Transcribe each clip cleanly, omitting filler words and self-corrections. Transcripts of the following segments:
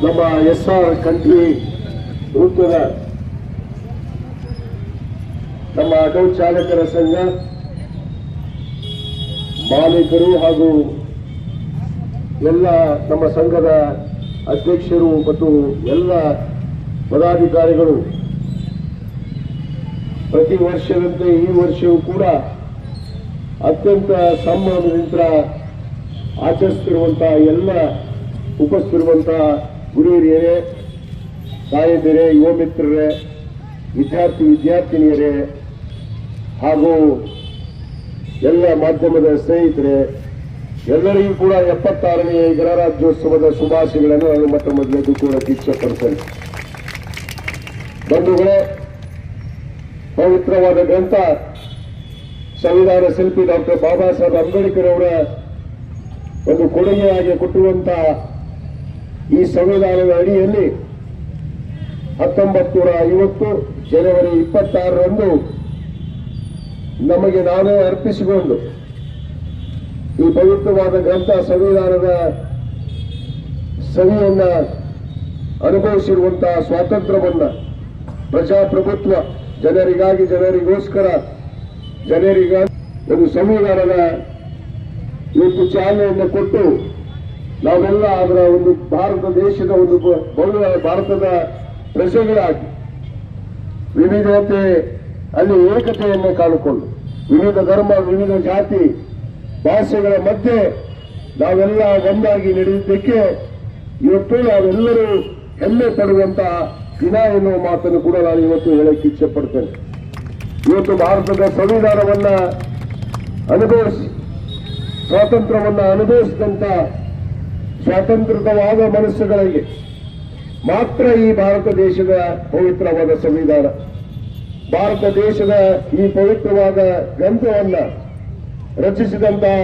ನಮ್ಮ SR country ವೃತ್ತದ ನಮ್ಮ ಆಟೋ ಚಾಲಕರ ಸಂಘ ಮಾಲೀಕರು ಹಾಗೂ ಎಲ್ಲ ನಮ್ಮ ಸಂಘದ ಅಧ್ಯಕ್ಷರು ಮತ್ತು ಎಲ್ಲ ಪದಾಧಿಕಾರಿಗಳು ಪ್ರತಿ ವರ್ಷದಂತೆ ಈ ವರ್ಷವೂ ಕೂಡ ಅತ್ಯಂತ ಸಂಭ್ರಮದಿಂದ ಆಚರಿಸುತ್ತಿರುವಂತಹ ಎಲ್ಲ ಉಪಸ್ಥಿತಿರುವಂತಹ ಗುರುಹಿರಿಯರೇ, ತಾಯಂದಿರೇ, ಯುವ ಮಿತ್ರರೇ, ವಿದ್ಯಾರ್ಥಿನಿಯರೇ ಹಾಗೂ ಎಲ್ಲ ಮಾಧ್ಯಮದ ಸ್ನೇಹಿತರೆ, ಎಲ್ಲರಿಗೂ ಕೂಡ 76ನೇ ಗಣರಾಜ್ಯೋತ್ಸವದ ಶುಭಾಶಯಗಳನ್ನು ನಾನು ಮೊದಲು ಕೂಡ ಇಚ್ಛೆಪಡುತ್ತೇನೆ. ಬಂಧುಗಳೇ, ಪವಿತ್ರವಾದ ಗ್ರಂಥ ಸಂವಿಧಾನ ಶಿಲ್ಪಿ ಡಾಕ್ಟರ್ ಬಾಬಾ ಸಾಹೇಬ್ ಅಂಬೇಡ್ಕರ್ ಅವರ ಒಂದು ಕೊಡುಗೆಯಾಗಿ ಕೊಟ್ಟಿರುವಂತಹ ಈ ಸಂವಿಧಾನದ ಅಡಿಯಲ್ಲಿ 1950 ಜನವರಿ 26ರಂದು ನಮಗೆ ನಾವೇ ಅರ್ಪಿಸಿಕೊಂಡು ಈ ಪವಿತ್ರವಾದ ಗ್ರಂಥ ಸಂವಿಧಾನದ ಸವಿಯನ್ನ ಅನುಭವಿಸಿರುವಂತಹ ಸ್ವಾತಂತ್ರ್ಯವನ್ನ, ಪ್ರಜಾಪ್ರಭುತ್ವ, ಜನರಿಗಾಗಿ, ಜನರಿಗೋಸ್ಕರ, ಜನರಿಗಾಗಿ ಒಂದು ಸಂವಿಧಾನದ ಇವತ್ತು ಚಾಲನೆಯನ್ನು ಕೊಟ್ಟು ನಾವೆಲ್ಲ ಅದರ ಒಂದು ಭಾರತ ದೇಶದ ಒಂದು ಭಾರತದ ಪ್ರಜೆಗಳಾಗಿ ವಿವಿಧತೆ ಅಲ್ಲಿ ಏಕತೆಯನ್ನು ಕಾಣಿಕೊಂಡು ವಿವಿಧ ಧರ್ಮ, ವಿವಿಧ ಜಾತಿ, ಭಾಷೆಗಳ ಮಧ್ಯೆ ನಾವೆಲ್ಲ ಒಂದಾಗಿ ನಡೆದಿದ್ದಕ್ಕೆ ಇವತ್ತು ನಾವೆಲ್ಲರೂ ಹೆಮ್ಮೆ ಪಡುವಂತಹ ದಿನ ಎನ್ನುವ ಮಾತನ್ನು ಕೂಡ ನಾನು ಇವತ್ತು ಹೇಳಕ್ಕೆ ಇಚ್ಛೆ ಪಡ್ತೇನೆ. ಇವತ್ತು ಭಾರತದ ಸಂವಿಧಾನವನ್ನ ಅನುಭವಿಸಿ, ಸ್ವಾತಂತ್ರ್ಯವನ್ನ ಅನುಭವಿಸಿದಂತ ಸ್ವಾತಂತ್ರ್ಯವಾದ ಮನಸ್ಸುಗಳಿಗೆ ಮಾತ್ರ ಈ ಭಾರತ ದೇಶದ ಪವಿತ್ರವಾದ ಸಂವಿಧಾನ, ಭಾರತ ದೇಶದ ಈ ಪವಿತ್ರವಾದ ಗ್ರಂಥವನ್ನ ರಚಿಸಿದಂತಹ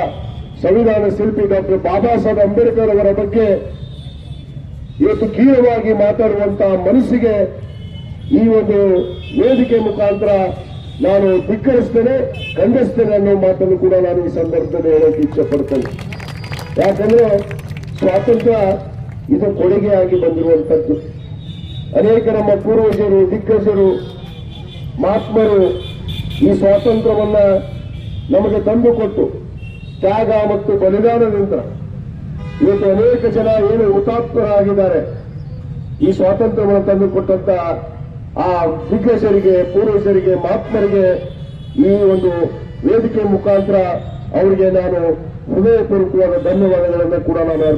ಸಂವಿಧಾನ ಶಿಲ್ಪಿ ಡಾಕ್ಟರ್ ಬಾಬಾ ಸಾಹೇಬ್ ಅಂಬೇಡ್ಕರ್ ಅವರ ಬಗ್ಗೆ ಇವತ್ತು ಕೀಳವಾಗಿ ಮಾತಾಡುವಂತಹ ಮನಸ್ಸಿಗೆ ಈ ಒಂದು ವೇದಿಕೆ ಮುಖಾಂತರ ನಾನು ಧಿಕ್ಕರಿಸ್ತೇನೆ, ಖಂಡಿಸ್ತೇನೆ ಅನ್ನೋ ಮಾತನ್ನು ಕೂಡ ನಾನು ಈ ಸಂದರ್ಭದಲ್ಲಿ ಹೇಳಕ್ಕೆ ಇಚ್ಛೆ ಪಡ್ತೇನೆ. ಯಾಕಂದ್ರೆ ಸ್ವಾತಂತ್ರ್ಯ ಇದು ಕೊಡುಗೆಯಾಗಿ ಬಂದಿರುವಂತದ್ದು. ಅನೇಕ ನಮ್ಮ ಪೂರ್ವಜರು, ದಿಗ್ಗಜರು, ಮಹಾತ್ಮರು ಈ ಸ್ವಾತಂತ್ರ್ಯವನ್ನ ನಮಗೆ ತಂದುಕೊಟ್ಟು ತ್ಯಾಗ ಮತ್ತು ಬಲಿದಾನದಿಂದ ಇವತ್ತು ಅನೇಕ ಜನ ಏನು ಹುತಾತ್ಮರಾಗಿದ್ದಾರೆ. ಈ ಸ್ವಾತಂತ್ರ್ಯವನ್ನು ತಂದುಕೊಟ್ಟಂತ ಆ ದಿಗ್ಗಜರಿಗೆ, ಪೂರ್ವಜರಿಗೆ, ಮಹಾತ್ಮರಿಗೆ ಈ ಒಂದು ವೇದಿಕೆ ಮುಖಾಂತರ ಅವರಿಗೆ ನಾನು ಹೃದಯಪೂರ್ವಕವಾದ ಧನ್ಯವಾದಗಳನ್ನು ಕೂಡ ನಾನು ಅರ್ಪಿಸ್ತೇನೆ.